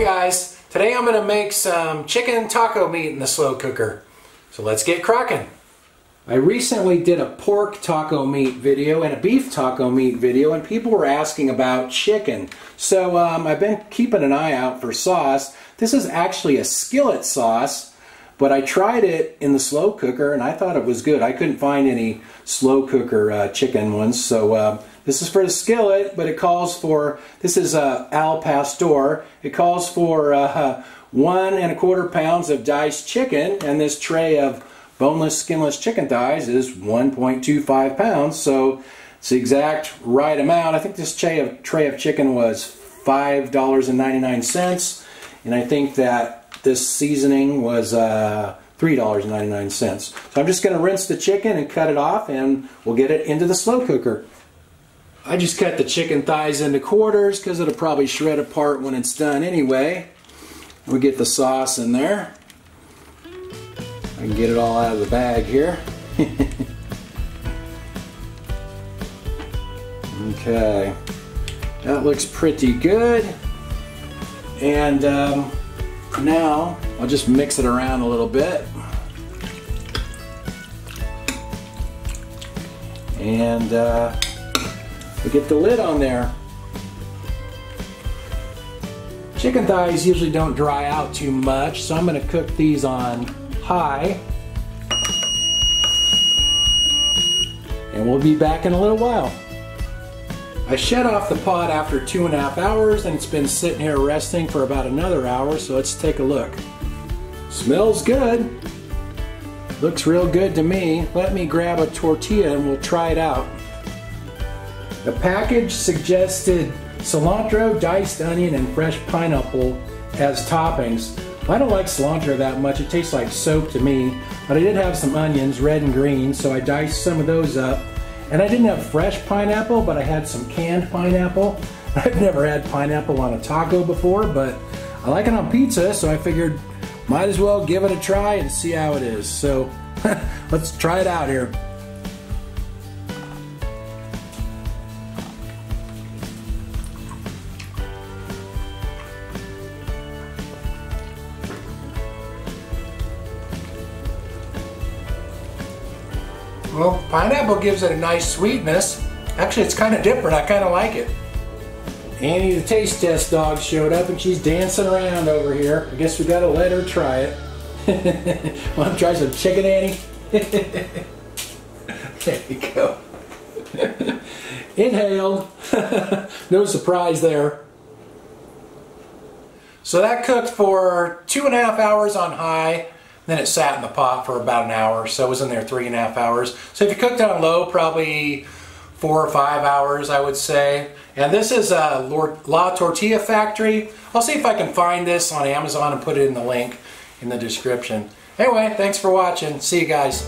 Hey guys, today I'm going to make some chicken taco meat in the slow cooker. So let's get cracking. I recently did a pork taco meat video and a beef taco meat video, and people were asking about chicken. So I've been keeping an eye out for sauce. This is actually a skillet sauce, but I tried it in the slow cooker and I thought it was good. I couldn't find any slow cooker chicken ones, so this is for the skillet, but it calls for, this is Al Pastor. It calls for 1 1/4 pounds of diced chicken, and this tray of boneless, skinless chicken thighs is 1.25 pounds, so it's the exact right amount. I think this tray of chicken was $5.99, and I think that this seasoning was $3.99. So I'm just going to rinse the chicken and cut it off, and we'll get it into the slow cooker. I just cut the chicken thighs into quarters because it'll probably shred apart when it's done anyway. We get the sauce in there. I can get it all out of the bag here. Okay, that looks pretty good. And now I'll just mix it around a little bit. And we get the lid on there. Chicken thighs usually don't dry out too much, so I'm going to cook these on high. And we'll be back in a little while. I shut off the pot after 2.5 hours, and it's been sitting here resting for about another hour, so let's take a look. Smells good. Looks real good to me. Let me grab a tortilla and we'll try it out. The package suggested cilantro, diced onion, and fresh pineapple as toppings. I don't like cilantro that much. It tastes like soap to me, but I did have some onions, red and green, so I diced some of those up. And I didn't have fresh pineapple, but I had some canned pineapple. I've never had pineapple on a taco before, but I like it on pizza, so I figured might as well give it a try and see how it is. So let's try it out here. Well, pineapple gives it a nice sweetness. Actually, it's kind of different. I kind of like it. Annie, the taste test dog, showed up and she's dancing around over here. I guess we gotta let her try it. Want to try some chicken, Annie? There you go. Inhaled. No surprise there. So that cooked for 2.5 hours on high. Then it sat in the pot for about an hour, so it was in there 3.5 hours. So if you cooked it on low, probably 4 or 5 hours, I would say. And this is a La Tortilla Factory. I'll see if I can find this on Amazon and put it in the link in the description. Anyway, thanks for watching. See you guys.